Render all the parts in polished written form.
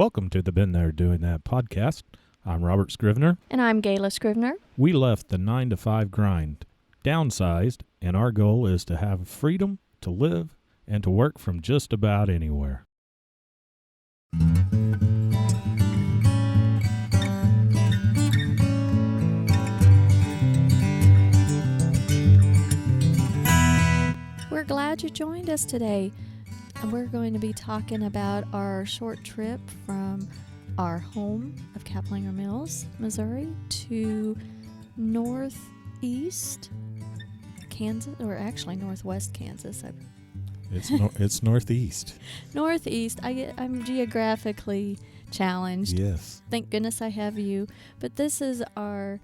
Welcome to the Been There Doing That podcast. I'm Robert Scrivener. And I'm Gayla Scrivener. We left the 9-to-5 grind, downsized, and our goal is to have freedom to live and to work from just about anywhere. We're glad you joined us today. And we're going to be talking about our short trip from our home of Kaplinger Mills, Missouri, to northeast Kansas, or actually northwest Kansas. It's northeast. Northeast. I'm geographically challenged. Yes. Thank goodness I have you. But this is our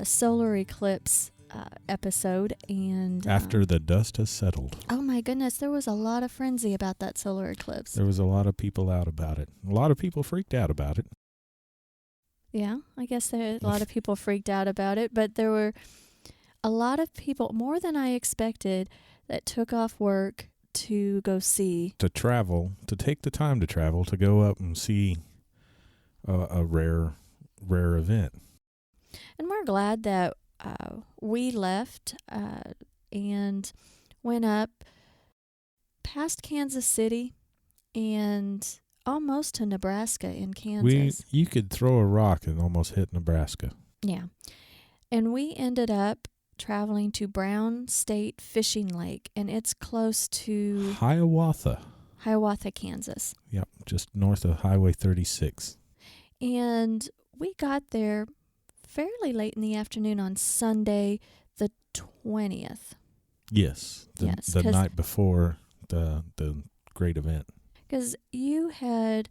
solar eclipse episode, and After the dust has settled. Oh my goodness, there was a lot of frenzy about that solar eclipse. There was a lot of people out about it. A lot of people freaked out about it. Yeah, I guess a lot of people freaked out about it, but there were a lot of people, more than I expected, that took off work to go see. To travel, to take the time to travel, to go up and see a rare event. And we're glad that we left and went up past Kansas City and almost to Nebraska in Kansas. You could throw a rock and almost hit Nebraska. Yeah. And we ended up traveling to Brown State Fishing Lake, and it's close to Hiawatha, Kansas. Yep, just north of Highway 36. And we got there fairly late in the afternoon on Sunday, the 20th. Yes, the night before the great event. Because you had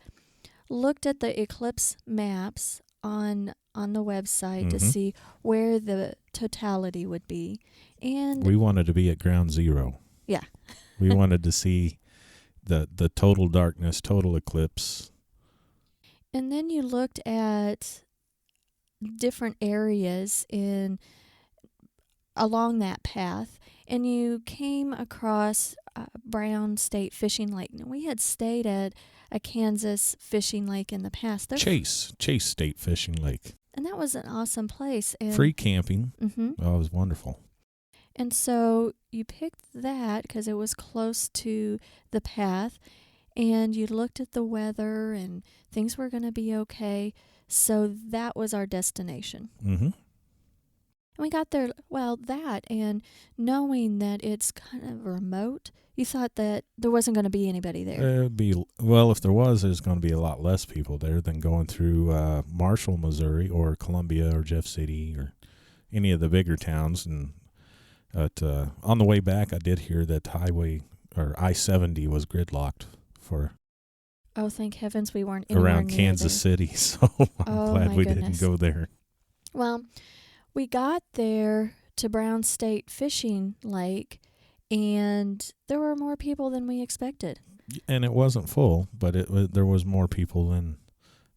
looked at the eclipse maps on the website to see where the totality would be. And we wanted to be at ground zero. Yeah. We wanted to see the total darkness, total eclipse. And then you looked at different areas along that path, and you came across Brown State Fishing Lake. Now, we had stayed at a Kansas fishing lake in the past. Chase State Fishing Lake. And that was an awesome place. And free camping. Mm-hmm. Oh, it was wonderful. And so you picked that because it was close to the path, and you looked at the weather and things were going to be okay. So that was our destination. Mm-hmm. And we got there, and knowing that it's kind of remote, you thought that there wasn't going to be anybody there. If there was, there's going to be a lot less people there than going through Marshall, Missouri, or Columbia, or Jeff City, or any of the bigger towns. And on the way back, I did hear that highway, or I-70, was gridlocked for... Oh, thank heavens we weren't anywhere around near Kansas there. City, so I'm glad we didn't go there. Well, we got there to Brown State Fishing Lake, and there were more people than we expected. And it wasn't full, but there was more people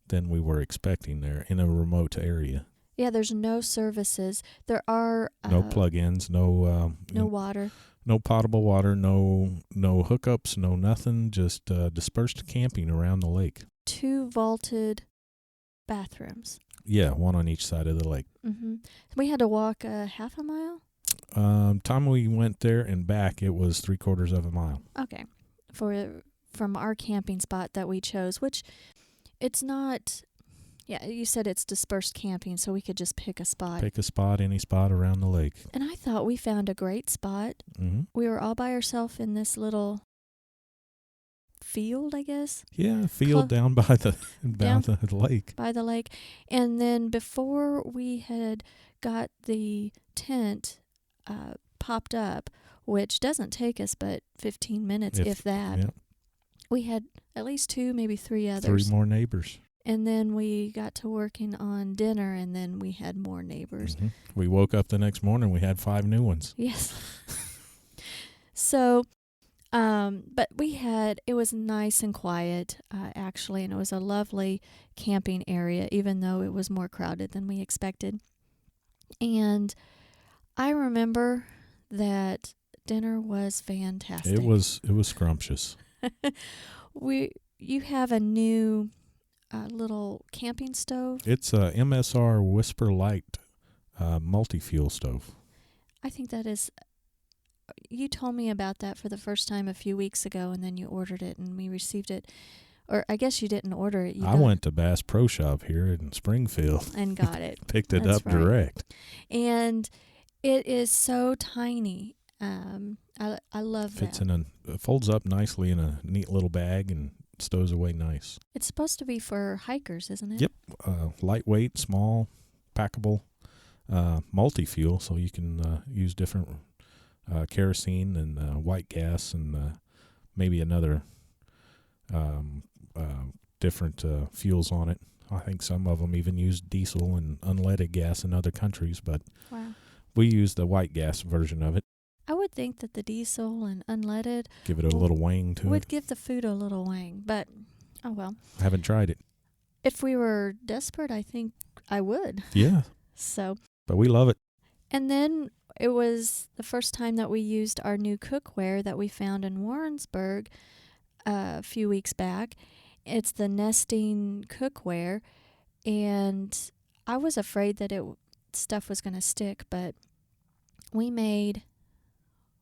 than we were expecting there in a remote area. Yeah, there's no services. There are... no plug-ins, no water. No potable water, no hookups, no nothing, just dispersed camping around the lake. 2 vaulted bathrooms. Yeah, one on each side of the lake. Mm-hmm. We had to walk half a mile? Time we went there and back, it was 3/4 of a mile. Okay. From our camping spot that we chose, which it's not... Yeah, you said it's dispersed camping, so we could just pick a spot. Pick a spot, any spot around the lake. And I thought we found a great spot. Mm-hmm. We were all by ourselves in this little field, I guess. Yeah, field down by the lake. By the lake. And then before we had got the tent popped up, which doesn't take us but 15 minutes, if that, yeah. We had at least 2, maybe 3 others. 3 more neighbors. And then we got to working on dinner, and then we had more neighbors. Mm-hmm. We woke up the next morning, we had 5 new ones. Yes. So, but it was nice and quiet, actually, and it was a lovely camping area, even though it was more crowded than we expected. And I remember that dinner was fantastic. It was scrumptious. You have a new little camping stove. It's a MSR Whisper Light multi-fuel stove. I think that is. You told me about that for the first time a few weeks ago, and then you ordered it, and we received it. Or I guess you didn't order it. I went to Bass Pro Shop here in Springfield and got it. Picked it up direct. And it is so tiny. I love that. It folds up nicely in a neat little bag and stows away nice. It's supposed to be for hikers, isn't it? Yep. Lightweight, small, packable, multi-fuel, so you can use different kerosene and white gas and maybe another different fuels on it. I think some of them even use diesel and unleaded gas in other countries, but we use the white gas version of it. I would think that the diesel and unleaded give it a little wang to it. Would give the food a little wang, but oh well. I haven't tried it. If we were desperate, I think I would. Yeah. But we love it. And then it was the first time that we used our new cookware that we found in Warrensburg a few weeks back. It's the nesting cookware, and I was afraid that stuff was going to stick, but we made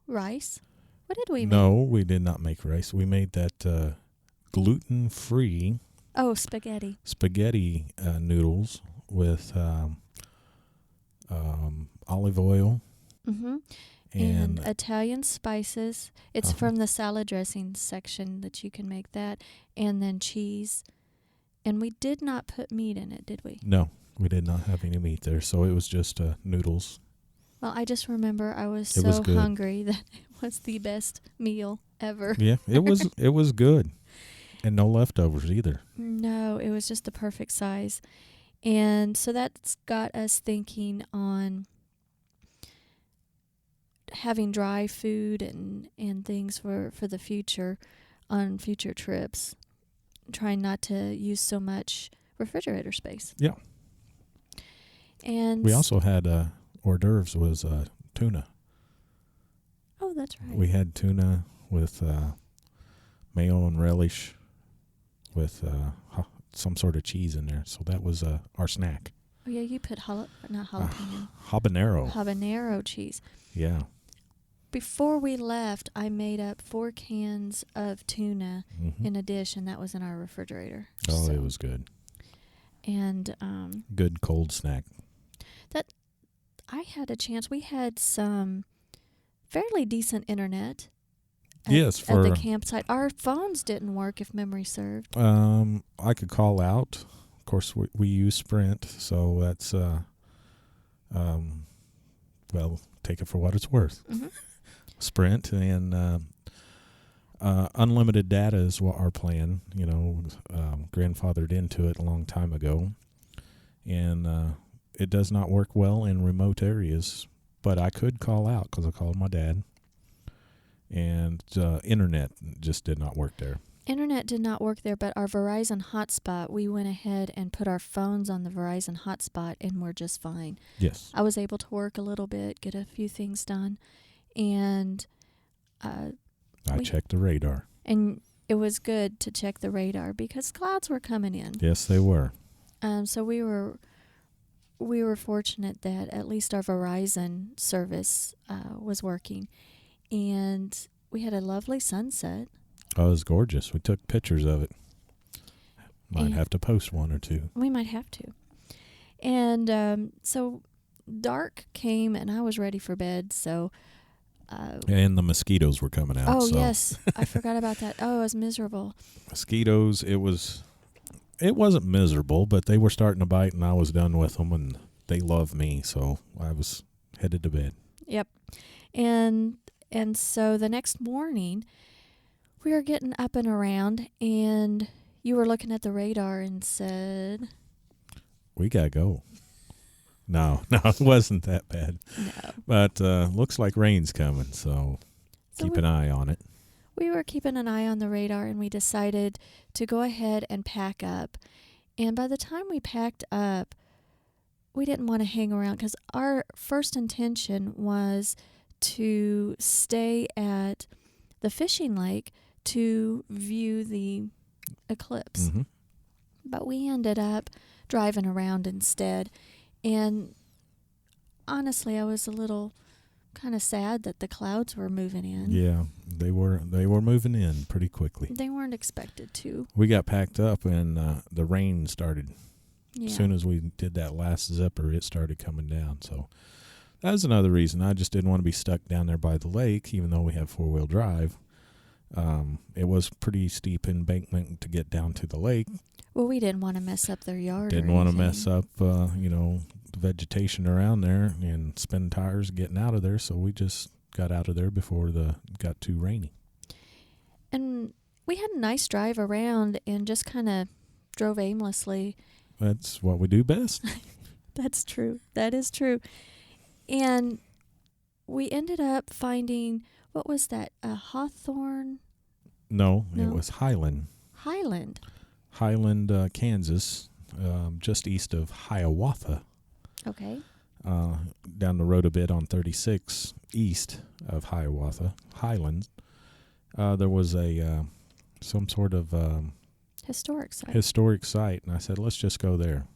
rice. What did we make? No, we did not make rice. We made that gluten-free spaghetti noodles with olive oil. Mm-hmm. And Italian spices. It's from the salad dressing section that you can make that. And then cheese. And we did not put meat in it, did we? No, we did not have any meat there. So it was just noodles. Well, I just remember I was so hungry that it was the best meal ever. Yeah, it was good. And no leftovers either. No, it was just the perfect size. And so that's got us thinking on having dry food and things for the future on future trips. Trying not to use so much refrigerator space. Yeah. And we also had hors d'oeuvres was tuna. Oh, that's right. We had tuna with mayo and relish with some sort of cheese in there. So that was our snack. Oh, yeah, you put not jalapeno. Habanero cheese. Yeah. Before we left, I made up 4 cans of tuna in a dish, and that was in our refrigerator. Oh, it was good. And good cold snack. That I had a chance. We had some fairly decent internet. At the campsite. Our phones didn't work, if memory served. I could call out. Of course, we use Sprint, so that's well, take it for what it's worth. Mm-hmm. Sprint and unlimited data is what our plan. Grandfathered into it a long time ago, and it does not work well in remote areas. But I could call out because I called my dad. And internet just did not work there. Internet did not work there, but our Verizon hotspot, we went ahead and put our phones on the Verizon hotspot, and we're just fine. Yes. I was able to work a little bit, get a few things done, and I checked the radar. And it was good to check the radar because clouds were coming in. Yes, they were. So we were fortunate that at least our Verizon service was working. And we had a lovely sunset. Oh, it was gorgeous. We took pictures of it. Might have to post one or two. We might have to. And so dark came, and I was ready for bed. So, and the mosquitoes were coming out. Oh, yes. I forgot about that. Oh, it was miserable. Mosquitoes, it wasn't miserable, but they were starting to bite, and I was done with them, and they love me. So I was headed to bed. Yep. And so the next morning, we were getting up and around, and you were looking at the radar and said, "We got to go." No, it wasn't that bad. No. But looks like rain's coming, so keep an eye on it. We were keeping an eye on the radar, and we decided to go ahead and pack up. And by the time we packed up, we didn't want to hang around because our first intention was to stay at the fishing lake to view the eclipse. Mm-hmm. But we ended up driving around instead. And honestly, I was a little kind of sad that the clouds were moving in. Yeah, they were moving in pretty quickly. They weren't expected to. We got packed up and the rain started. Yeah. As soon as we did that last zipper, it started coming down. So that was another reason. I just didn't want to be stuck down there by the lake, even though we have 4-wheel drive. It was pretty steep embankment to get down to the lake. Well, we didn't want to mess up their yard. Didn't want to mess up, the vegetation around there and spin tires getting out of there. So we just got out of there before it got too rainy. And we had a nice drive around and just kind of drove aimlessly. That's what we do best. That's true. That is true. And we ended up finding, what was that, a hawthorn? No, it was Highland. Highland, Kansas, just east of Hiawatha. Okay. Down the road a bit on 36 east of Hiawatha, Highlands. There was some sort of historic site, and I said, let's just go there.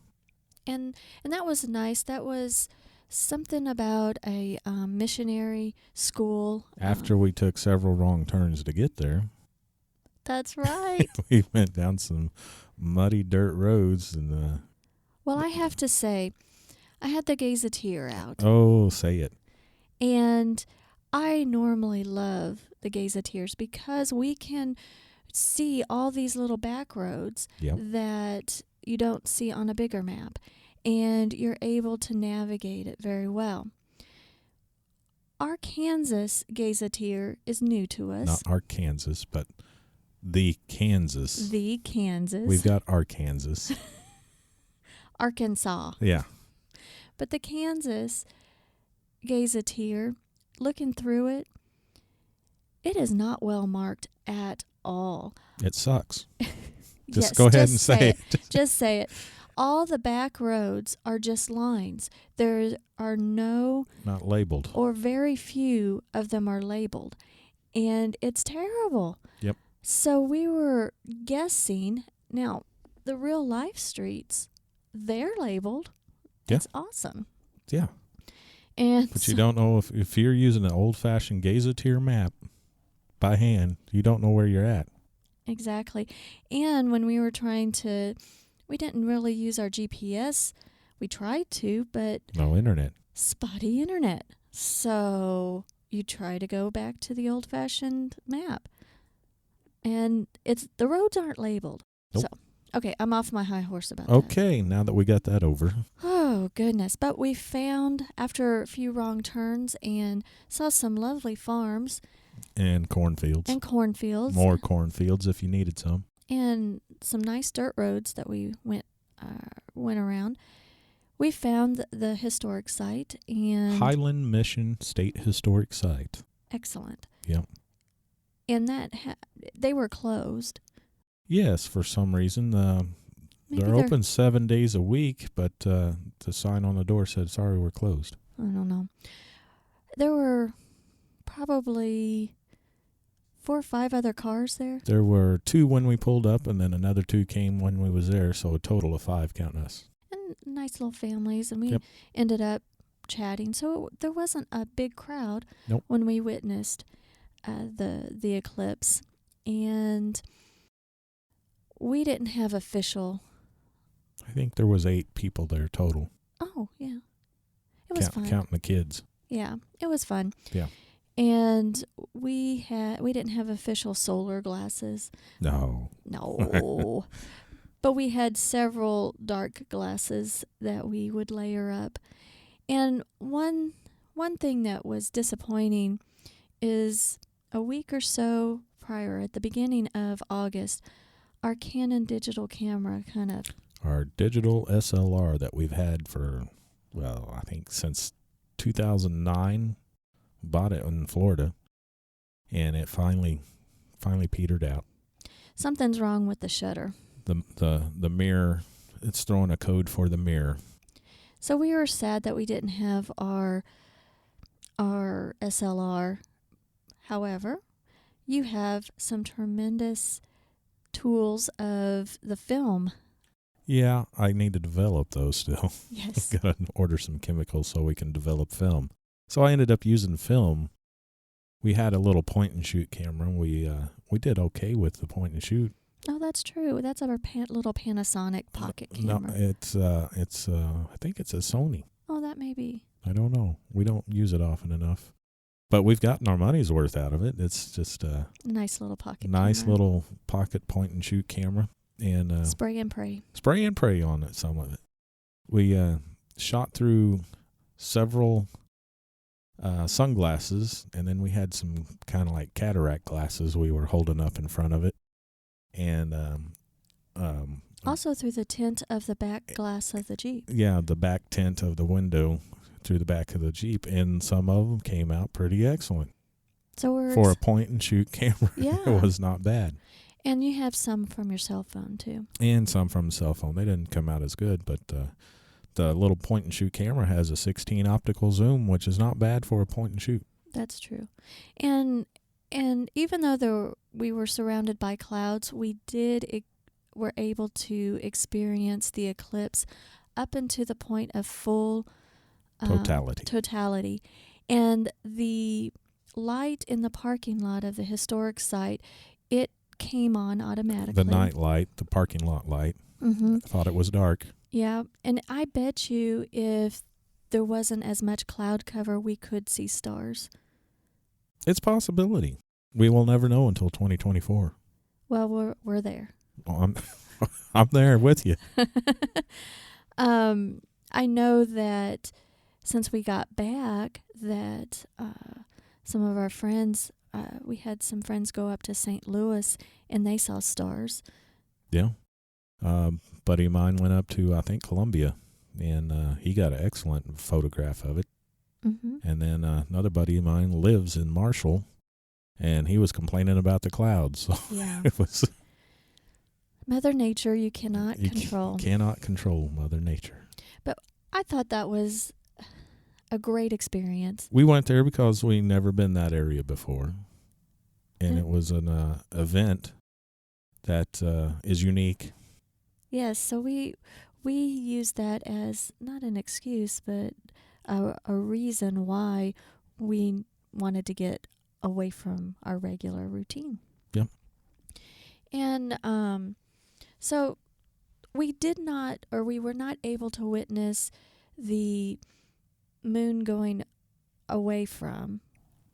And that was nice. That was something about a missionary school. After we took several wrong turns to get there. That's right. We went down some muddy dirt roads. Well, I have to say, I had the gazetteer out. Oh, say it. And I normally love the gazetteers because we can see all these little back roads that you don't see on a bigger map. And you're able to navigate it very well. Our Kansas gazetteer is new to us. Not Arkansas, but the Kansas. The Kansas. We've got Arkansas. Arkansas. Yeah. But the Kansas gazetteer, looking through it, it is not well marked at all. It sucks. Yes, go ahead and say it. Just say it. All the back roads are just lines. There are no... Not labeled. Or very few of them are labeled. And it's terrible. Yep. So we were guessing. Now, the real life streets, they're labeled. Yeah. It's awesome. Yeah. But you don't know if you're using an old-fashioned gazetteer map by hand, you don't know where you're at. Exactly. And when we were we didn't really use our GPS. We tried to, but... No internet. Spotty internet. So you try to go back to the old-fashioned map. And the roads aren't labeled. Nope. So, okay, I'm off my high horse about that. Okay, now that we got that over. Oh, goodness. But we found, after a few wrong turns, and saw some lovely farms. And cornfields. More cornfields if you needed some. And some nice dirt roads that we went around. We found the historic site. And Highland Mission State Historic Site. Excellent. Yep. And they were closed. Yes, for some reason. They're open 7 days a week, but the sign on the door said, sorry, we're closed. I don't know. There were probably 4 or 5 other cars there. There were 2 when we pulled up, and then another 2 came when we was there, so a total of 5 counting us. And nice little families, and we ended up chatting. So there wasn't a big crowd when we witnessed the eclipse. And we didn't have official... I think there was 8 people there total. Oh, yeah. It was fun. Counting the kids. Yeah, it was fun. Yeah. And we didn't have official solar glasses. No. But we had several dark glasses that we would layer up. And one thing that was disappointing is a week or so prior, at the beginning of August, our Canon digital camera Our digital SLR that we've had for, I think since 2009, bought it in Florida, and it finally petered out. Something's wrong with the shutter. The mirror, it's throwing a code for the mirror. So we were sad that we didn't have our SLR. However, you have some tremendous tools of the film Yeah, I need to develop those still. Yes. Got to order some chemicals so we can develop film. So I ended up using film. We had a little point and shoot camera. We did okay with the point and shoot. Oh, that's true. That's our little Panasonic pocket No, camera. it's I think it's a Sony. Oh, that may be. I don't know. We don't use it often enough. But we've gotten our money's worth out of it. It's just a Nice little pocket nice camera. little pocket point and shoot camera. And Spray and pray. spray and pray on it, some of it. We shot through several sunglasses, and then we had some kind of like cataract glasses we were holding up in front of it. And Also through the tint of the back glass of the Jeep. yeah, the back tint of the window through the back of the Jeep, and some of them came out pretty excellent. So we're For a point and shoot camera, yeah. it was not bad. And you have some from your cell phone too. And some from the cell phone. They didn't come out as good, but the little point and shoot camera has a 16 optical zoom, which is not bad for a point and shoot. That's true. And even though we were surrounded by clouds, we were able to experience the eclipse up into the point of full totality. And the light in the parking lot of the historic site, it came on automatically. The night light, the parking lot light. Mm-hmm. I thought it was dark. Yeah, and I bet you if there wasn't as much cloud cover, we could see stars. It's a possibility. We will never know until 2024. Well, we're there. I'm there with you. I know that since we got back, that some of our friends, we had some friends go up to St. Louis, and they saw stars. Yeah. Buddy of mine went up to, I think, Columbia, and he got an excellent photograph of it. Mm-hmm. And then another buddy of mine lives in Marshall, and he was complaining about the clouds. So Yeah. it was Mother Nature, you cannot control. Cannot control Mother Nature. But I thought that was a great experience. We went there because we never been that area before, and it was an event that is unique. Yes, so we used that as not an excuse, but a reason why we wanted to get away from our regular routine. Yep. And so we were not able to witness the moon going away from.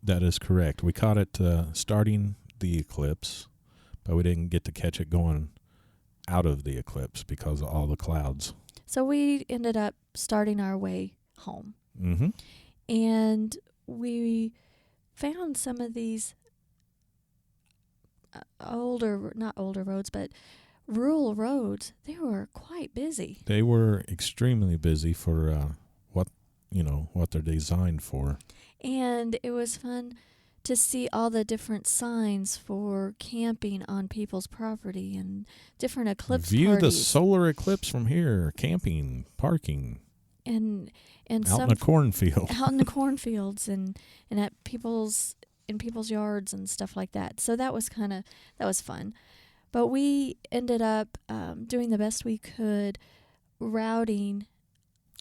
That is correct. We caught it starting the eclipse, but we didn't get to catch it going out of the eclipse because of all the clouds. So we ended up starting our way home. Mm-hmm. And we found some of these not older roads, but rural roads. They were quite busy. They were extremely busy for what they're designed for. And it was fun to see all the different signs for camping on people's property and different eclipse View parties. the solar eclipse from here. Camping, parking, and out in a cornfield. out in the cornfields and at people's yards and stuff like that. So that was fun. But we ended up doing the best we could, routing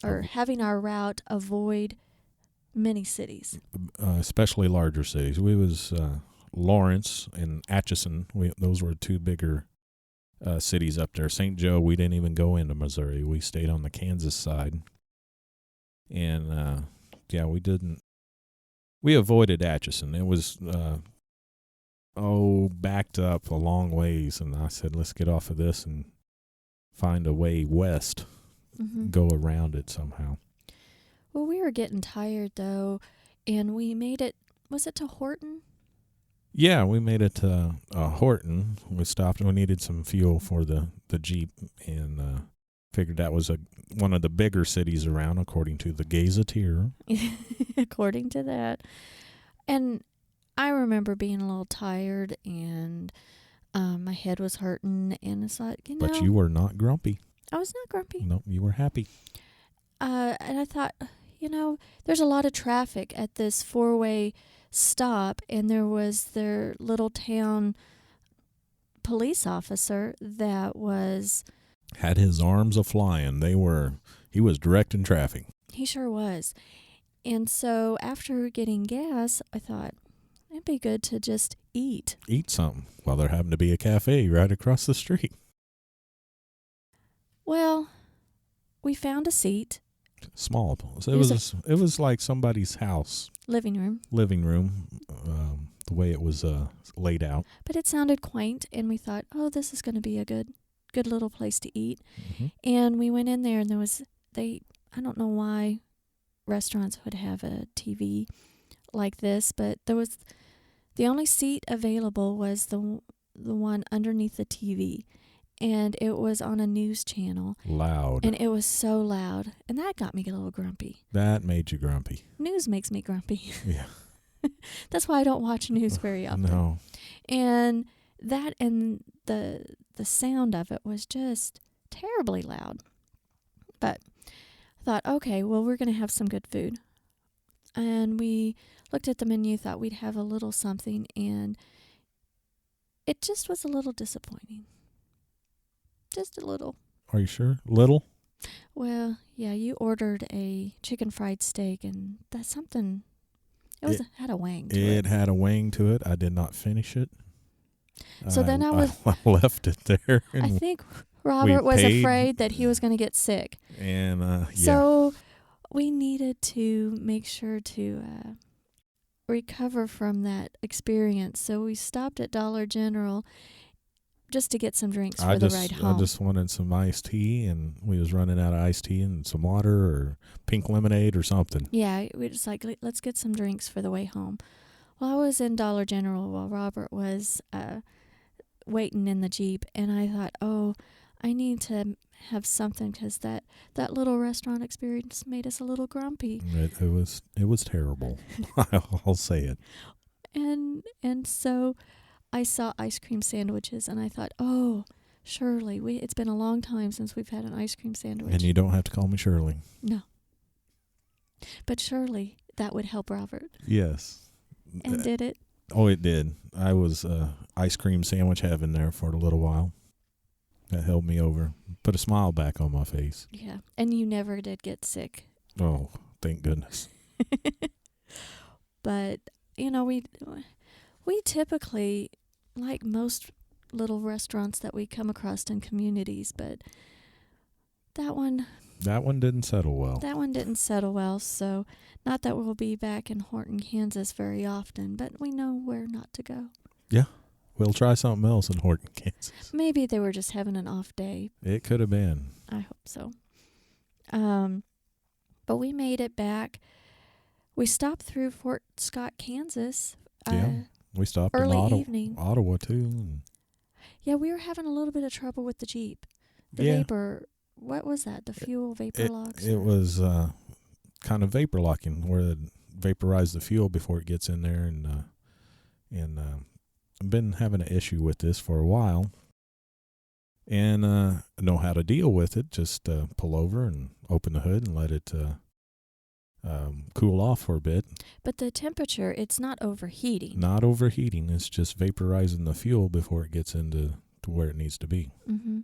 or having our route avoid many cities. Especially larger cities. We was Lawrence and Atchison. Those were two bigger cities up there. St. Joe, we didn't even go into Missouri. We stayed on the Kansas side. And, we didn't. We avoided Atchison. It was, backed up a long ways. And I said, let's get off of this and find a way west, go around it somehow. Well, we were getting tired, though, and we made it, was it to Horton? Yeah, we made it to Horton. We stopped and we needed some fuel for the Jeep, and figured that was one of the bigger cities around, according to the Gazetteer. According to that. And I remember being a little tired, and my head was hurting, and it's like, But you were not grumpy. I was not grumpy. No, you were happy. And I thought, there's a lot of traffic at this 4-way stop, and there was their little town police officer that was Had his arms a-flying. He was directing traffic. He sure was. And so after getting gas, I thought it'd be good to just eat. Eat something. Well, there happened to be a cafe right across the street. Well, we found a seat. Small. So it was like somebody's house. Living room. Living room. The way it was laid out. But it sounded quaint, and we thought, oh, this is going to be a good little place to eat. Mm-hmm. And we went in there, and I don't know why restaurants would have a TV like this, but the only seat available was the one underneath the TV, and it was on a news channel. Loud. And it was so loud, and that got me a little grumpy. That made you grumpy. News makes me grumpy. Yeah. That's why I don't watch news very often. No. And that and the sound of it was just terribly loud. But I thought, okay, well, we're going to have some good food. And we looked at the menu, thought we'd have a little something, and it just was a little disappointing. Just a little. Are you sure? Little? Well, yeah, you ordered a chicken fried steak, and that's something. It had a wang to it. It had a wang to it. I did not finish it. So then I left it there. I think Robert was afraid that he was going to get sick. And, yeah. So we needed to make sure to recover from that experience. So we stopped at Dollar General just to get some drinks for the ride home. I just wanted some iced tea, and we was running out of iced tea and some water or pink lemonade or something. Yeah, we just like, let's get some drinks for the way home. Well, I was in Dollar General while Robert was waiting in the Jeep, and I thought, oh, I need to have something because that little restaurant experience made us a little grumpy. It was terrible. I'll say it. And so I saw ice cream sandwiches, and I thought, oh, Shirley, it's been a long time since we've had an ice cream sandwich. And you don't have to call me Shirley. No. But Shirley, that would help Robert. Yes. And did it? Oh, it did. I was ice cream sandwich heaven there for a little while. That held me over. Put a smile back on my face. Yeah. And you never did get sick. Oh, thank goodness. But, we typically, like most little restaurants that we come across in communities, but that one didn't settle well. That one didn't settle well, so not that we'll be back in Horton, Kansas very often, but we know where not to go. Yeah. We'll try something else in Horton, Kansas. Maybe they were just having an off day. It could have been. I hope so. But we made it back. We stopped through Fort Scott, Kansas. Yeah. We stopped early in evening. Ottawa too. Yeah, we were having a little bit of trouble with the Jeep. The vapor, what was that? The fuel vapor locks? It was kind of vapor locking, where it vaporized the fuel before it gets in there, and I've been having an issue with this for a while, and know how to deal with it. Just pull over and open the hood and let it cool off for a bit. But the temperature, it's not overheating. Not overheating. It's just vaporizing the fuel before it gets into where it needs to be. Mm-hmm.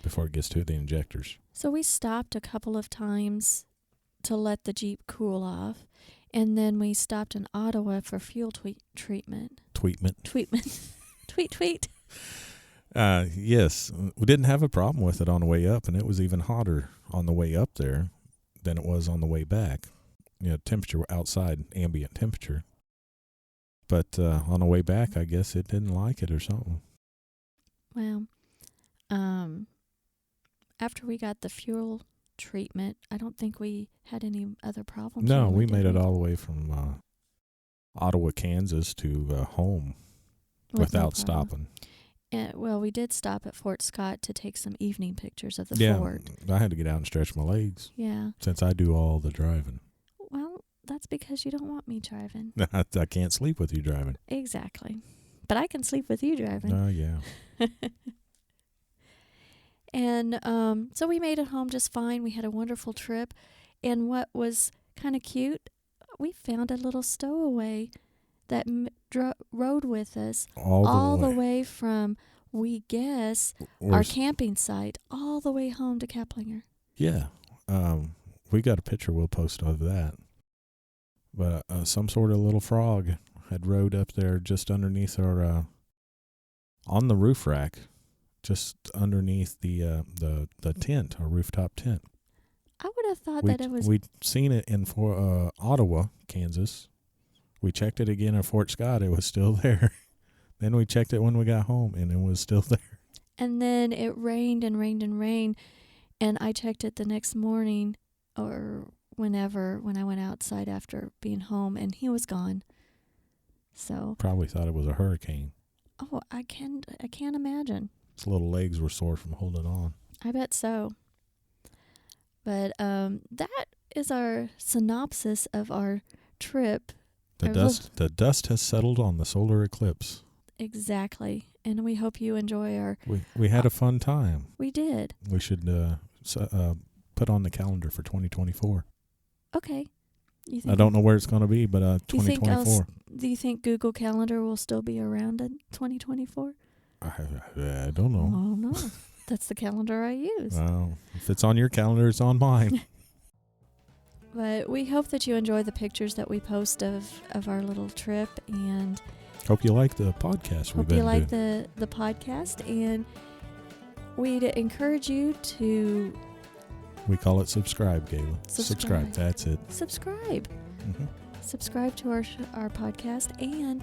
Before it gets to the injectors. So we stopped a couple of times to let the Jeep cool off, and then we stopped in Ottawa for fuel treatment. Tweet. Yes, we didn't have a problem with it on the way up, and it was even hotter on the way up there than it was on the way back. Temperature outside, ambient temperature. But on the way back, I guess it didn't like it or something. Well, after we got the fuel treatment, I don't think we had any other problems. No, we made it all the way from Ottawa, Kansas to home without stopping. Well, we did stop at Fort Scott to take some evening pictures of the fort. I had to get out and stretch my legs. Yeah. Since I do all the driving. Well, that's because you don't want me driving. I can't sleep with you driving. Exactly. But I can sleep with you driving. Yeah. And so we made it home just fine. We had a wonderful trip. And what was kind of cute, we found a little stowaway that rode with us all the way from we guess We're our s- camping site all the way home to Kaplinger. Yeah. We got a picture we'll post of that. But some sort of little frog had rode up there just underneath our, on the roof rack, just underneath the tent, our rooftop tent. I would have thought that it was... We'd seen it in Ottawa, Kansas. We checked it again in Fort Scott. It was still there. Then we checked it when we got home, and it was still there. And then it rained and rained and rained. And I checked it the next morning or when I went outside after being home, and he was gone. So Probably thought it was a hurricane. oh, I can't imagine. His little legs were sore from holding on. I bet so. But that is our synopsis of our trip. The dust has settled on the solar eclipse. Exactly. And we hope you enjoy our... We had a fun time. We did. We should put on the calendar for 2024. Okay. You I don't know where it's going to be, but Do you think 2024. Do you think Google Calendar will still be around in 2024? I don't know. Oh, no. That's the calendar I use. Well, if it's on your calendar, it's on mine. But we hope that you enjoy the pictures that we post of our little trip, and Hope you like the podcast we've hope you been like doing. the podcast, and we'd encourage you to We call it subscribe, Gayla. Subscribe. That's it. subscribe. Hmm. Subscribe to our podcast, and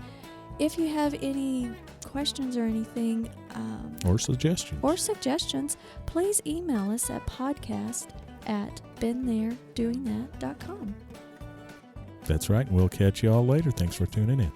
if you have any questions or anything Or suggestions. please email us at podcast@BeenThereDoingThat.com. That's right. We'll catch you all later. Thanks for tuning in.